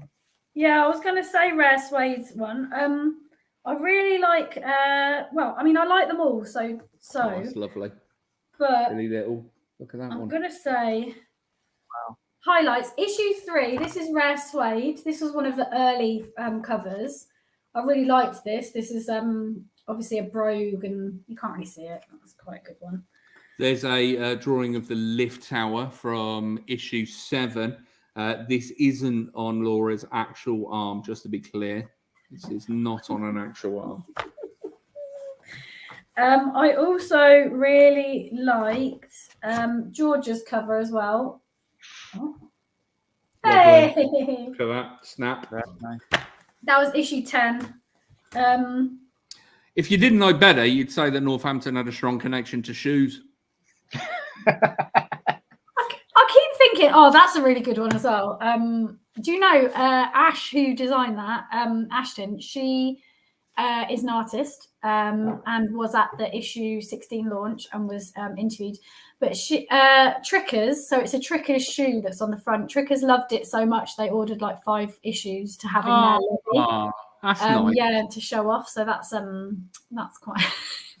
Yeah, I was going to say Rare Suede's one. I really like. Well, I mean, I like them all. So. Oh, that's lovely. But really little. Look at that one. I'm going to say. Wow. Highlights issue 3. This is Rare Suede. This was one of the early covers. I really liked this. This is obviously a brogue, and you can't really see it. That's quite a good one. There's a drawing of the lift tower from issue 7. This isn't on Laura's actual arm, just to be clear. This is not on an actual arm. I also really liked Georgia's cover as well. Oh. Hey! Look at that. Snap. That was issue 10. If you didn't know better, you'd say that Northampton had a strong connection to shoes. I keep thinking, oh, that's a really good one as well. Do you know Ash, who designed that? Ashton, she is an artist and was at the issue 16 launch and was interviewed. But she Trickers, so it's a Trickers shoe that's on the front. Trickers loved it so much they ordered like 5 issues to have in their lobby. That's nice. Yeah, to show off. So that's quite.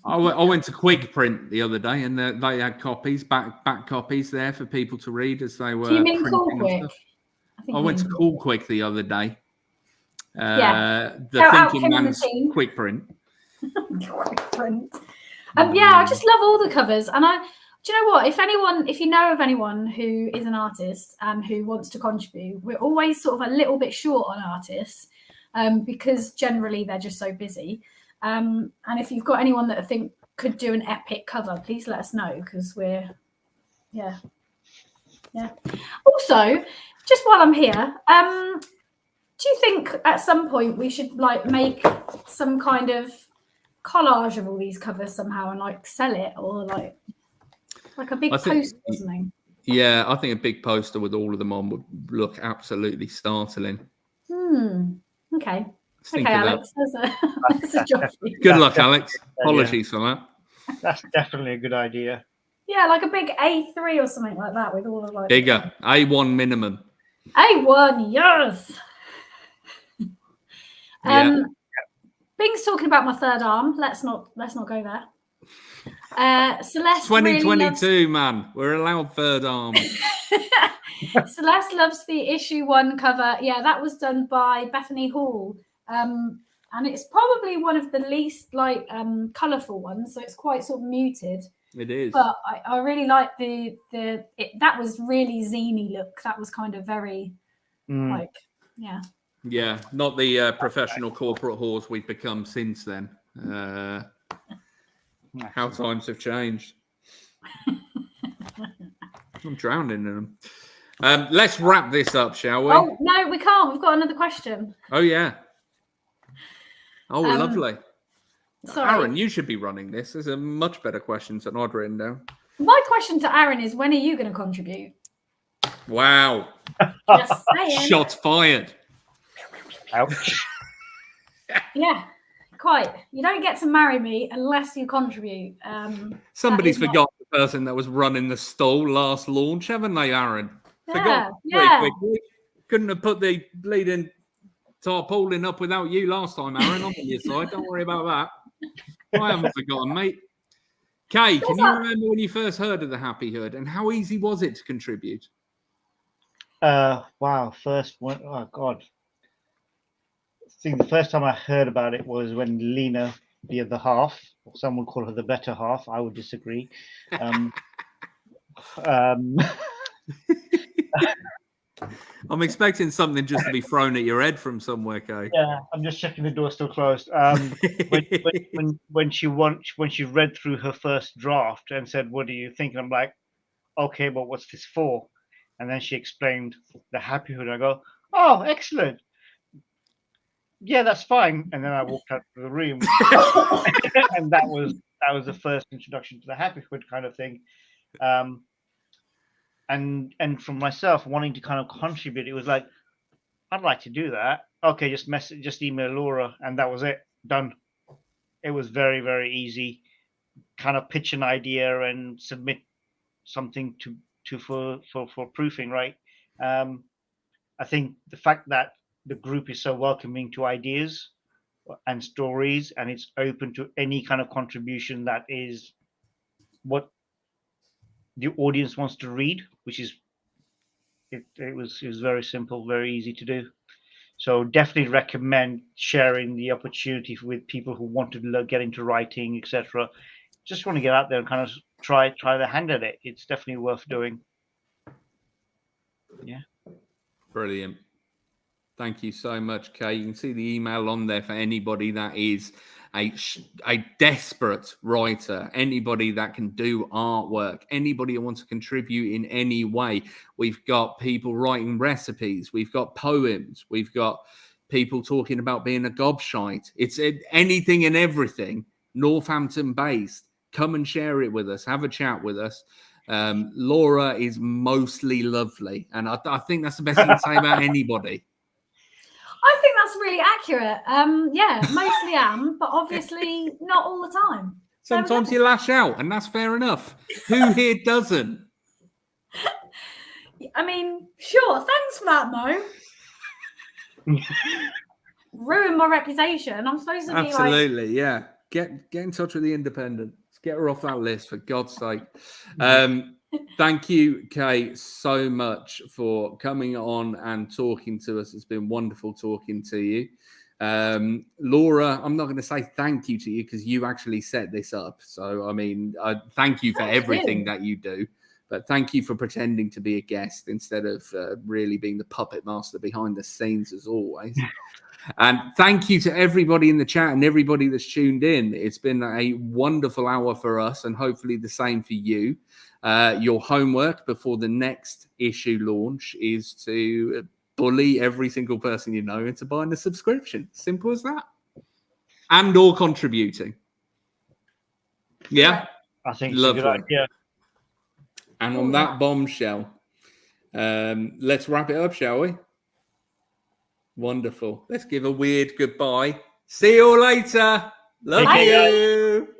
I went to Quick Print the other day, and they had copies, back copies there for people to read as they were. Do you mean Cool Quick? I went to Cool Quick the other day. Yeah. The Thinking Man's Quick Print. Quick Print. Yeah, I just love all the covers, and do you know what? If you know of anyone who is an artist and who wants to contribute, we're always sort of a little bit short on artists because generally they're just so busy. And if you've got anyone that I think could do an epic cover, please let us know because we're, yeah. Also, just while I'm here, do you think at some point we should like make some kind of collage of all these covers somehow and like sell it or like a big poster or something? Yeah, I think a big poster with all of them on would look absolutely startling. Okay. Okay, Alex. There's a job for you. Good luck, Alex. Apologies for that. That's definitely a good idea. Yeah, like a big A3 or something like that with all of like bigger A1 minimum. A1, yes. Bing's talking about my third arm. Let's not go there. Celeste 2022, man. We're allowed third arm. Celeste loves the issue 1 cover. Yeah, that was done by Bethany Hall. And it's probably one of the least like colourful ones, so it's quite sort of muted. It is. But I really like that was really zany look. That was kind of very like, yeah. Yeah, not the professional corporate whores we've become since then. How times have changed. I'm drowning in them. Let's wrap this up, shall we? Oh, no, we can't. We've got another question. Oh, yeah. Oh, lovely. Sorry. Aaron, you should be running this. There's a much better questions than I'd written down. My question to Aaron is, when are you going to contribute? Wow. Just saying. Shots fired. Ouch. Yeah, quite. You don't get to marry me unless you contribute. Somebody's forgot the person that was running the stall last launch, haven't they, Aaron? Forgot very quickly. Couldn't have put the bleeding tarpaulin up without you last time, Aaron. I'm on your side. Don't worry about that. I haven't forgotten, mate. Kay, can you remember when you first heard of the Happy Hood and how easy was it to contribute? Wow, first one. Oh God. I think the first time I heard about it was when Lena, the other half, or some would call her the better half. I would disagree. I'm expecting something just to be thrown at your head from somewhere, Kay. Yeah, I'm just checking the door still closed. When she read through her first draft and said, "What do you think?" And I'm like, "Okay, but what's this for?" And then she explained the Happy Hood. I go, "Oh, excellent. Yeah, that's fine." And then I walked out of the room, and that was the first introduction to the Happy Hood kind of thing. And from myself wanting to kind of contribute, it was like, I'd like to do that. Okay, just email Laura, and that was it. Done. It was very, very easy. Kind of pitch an idea and submit something for proofing, right? I think the fact that the group is so welcoming to ideas and stories, and it's open to any kind of contribution that is what the audience wants to read, which is it was very simple, very easy to do. So definitely recommend sharing the opportunity with people who want to get into writing, etc. Just want to get out there and kind of try their hand at it. It's definitely worth doing. Yeah. Brilliant. Thank you so much, Kay. You can see the email on there for anybody that is a desperate writer, anybody that can do artwork, anybody who wants to contribute in any way. We've got people writing recipes. We've got poems. We've got people talking about being a gobshite. It's anything and everything Northampton based. Come and share it with us. Have a chat with us. Laura is mostly lovely. And I think that's the best you can say about anybody. I think that's really accurate. Yeah, mostly am, but obviously not all the time. Sometimes you lash out, and that's fair enough. Who here doesn't? I mean, sure. Thanks for that, Mo. Ruin my reputation. I'm supposed to be absolutely, yeah. Get in touch with the Independent. Get her off that list, for God's sake. Thank you, Kay, so much for coming on and talking to us. It's been wonderful talking to you. Laura, I'm not going to say thank you to you because you actually set this up. So, I mean, thank you for everything that you do. But thank you for pretending to be a guest instead of really being the puppet master behind the scenes, as always. And thank you to everybody in the chat and everybody that's tuned in. It's been a wonderful hour for us and hopefully the same for you. Your homework before the next issue launch is to bully every single person you know into buying a subscription. Simple as that. And or contributing. Yeah? I think it's a good idea. And on that bombshell, let's wrap it up, shall we? Wonderful. Let's give a weird goodbye. See you all later. Love you.